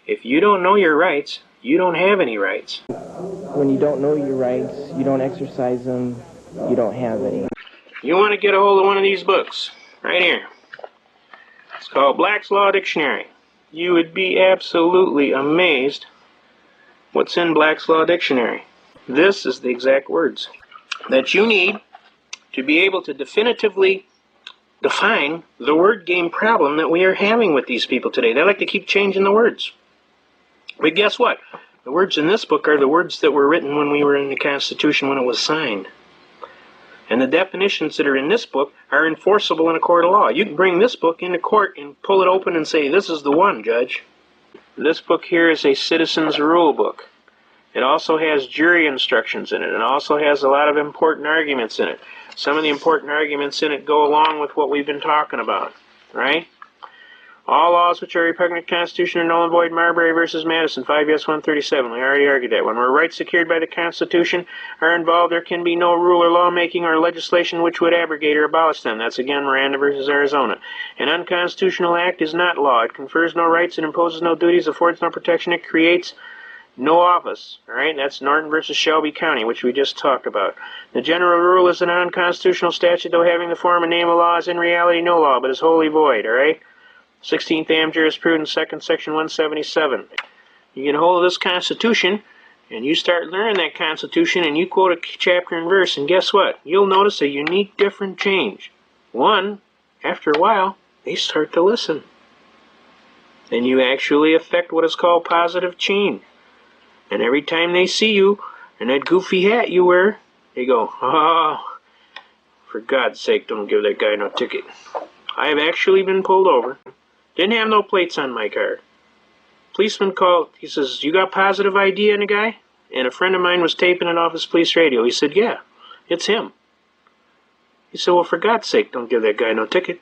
If you don't know your rights, you don't have any rights. When you don't know your rights, you don't exercise them, you don't have any. You want to get a hold of one of these books, right here. It's called Black's Law Dictionary. You would be absolutely amazed what's in Black's Law Dictionary. This is the exact words that you need to be able to definitively define the word game problem that we are having with these people today. They like to keep changing the words. But guess what? The words in this book are the words that were written when we were in the Constitution when it was signed. And the definitions that are in this book are enforceable in a court of law. You can bring this book into court and pull it open and say, this is the one, Judge. This book here is a citizen's rule book. It also has jury instructions in it. It also has a lot of important arguments in it. Some of the important arguments in it go along with what we've been talking about, right? All laws which are repugnant to the Constitution are null and void. Marbury versus Madison, 5 yes, 137. We already argued that. When where rights secured by the Constitution are involved, there can be no rule or lawmaking or legislation which would abrogate or abolish them. That's again Miranda versus Arizona. An unconstitutional act is not law. It confers no rights, it imposes no duties, affords no protection, it creates no office. All right, that's Norton versus Shelby County, which we just talked about. The general rule is an unconstitutional statute, though having the form and name of law, is in reality no law, but is wholly void. All right. 16th Am Jurisprudence, 2nd Section 177. You get a hold of this Constitution, and you start learning that Constitution, and you quote a chapter and verse, and guess what? You'll notice a unique, different change. One, after a while, they start to listen. And you actually affect what is called positive change. And every time they see you, and that goofy hat you wear, they go, oh, for God's sake, don't give that guy no ticket. I have actually been pulled over. Didn't have no plates on my car. Policeman called. He says, you got positive ID on the guy? And a friend of mine was taping it off his police radio. He said, yeah, it's him. He said, well, for God's sake, don't give that guy no ticket.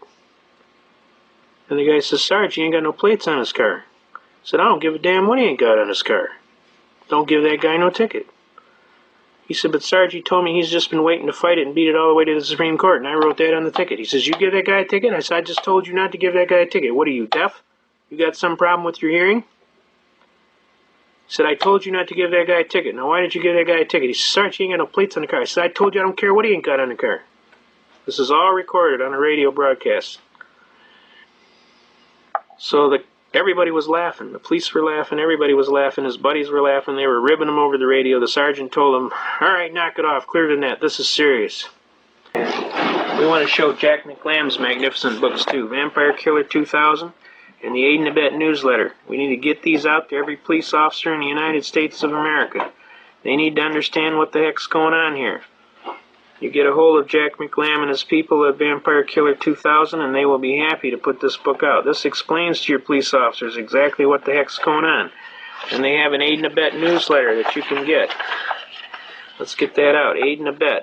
And the guy says, Sarge, he ain't got no plates on his car. I said, I don't give a damn what he ain't got on his car. Don't give that guy no ticket. He said, but Sarge, he told me he's just been waiting to fight it and beat it all the way to the Supreme Court, and I wrote that on the ticket. He says, you give that guy a ticket? I said, I just told you not to give that guy a ticket. What are you, deaf? You got some problem with your hearing? He said, I told you not to give that guy a ticket. Now, why did you give that guy a ticket? He said, Sarge, he ain't got no plates on the car. I said, I told you I don't care what he ain't got on the car. This is all recorded on a radio broadcast. So everybody was laughing. The police were laughing. Everybody was laughing. His buddies were laughing. They were ribbing him over the radio. The sergeant told him, all right, knock it off. Clear the net. This is serious. We want to show Jack McLam's magnificent books, too. Vampire Killer 2000 and the Aid and Abet newsletter. We need to get these out to every police officer in the United States of America. They need to understand what the heck's going on here. You get a hold of Jack McLam and his people at Vampire Killer 2000, and they will be happy to put this book out. This explains to your police officers exactly what the heck's going on. And they have an Aid and Abet newsletter that you can get. Let's get that out, Aid and Abet.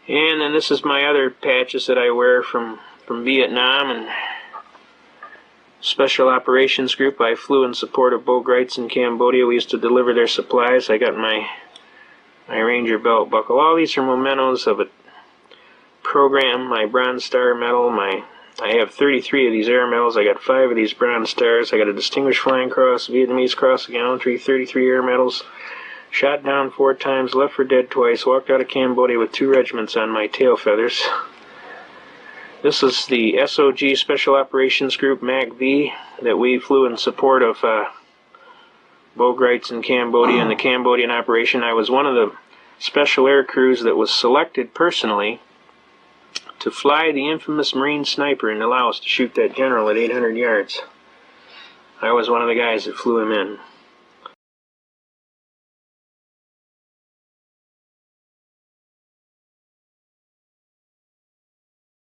And then this is my other patches that I wear from Vietnam and Special Operations Group. I flew in support of Boegrites in Cambodia. We used to deliver their supplies. I got my Ranger belt buckle. All these are mementos of a program. My Bronze Star medal. I have 33 of these air medals. I got 5 of these Bronze Stars. I got a Distinguished Flying Cross, Vietnamese Cross of Gallantry, 33 air medals. Shot down 4 times, left for dead twice. Walked out of Cambodia with 2 regiments on my tail feathers. This is the SOG Special Operations Group MAC-V that we flew in support of Boegrites in Cambodia and the Cambodian operation. I was one of the special air crews that was selected personally to fly the infamous Marine Sniper in Laos to shoot that general at 800 yards. I was one of the guys that flew him in.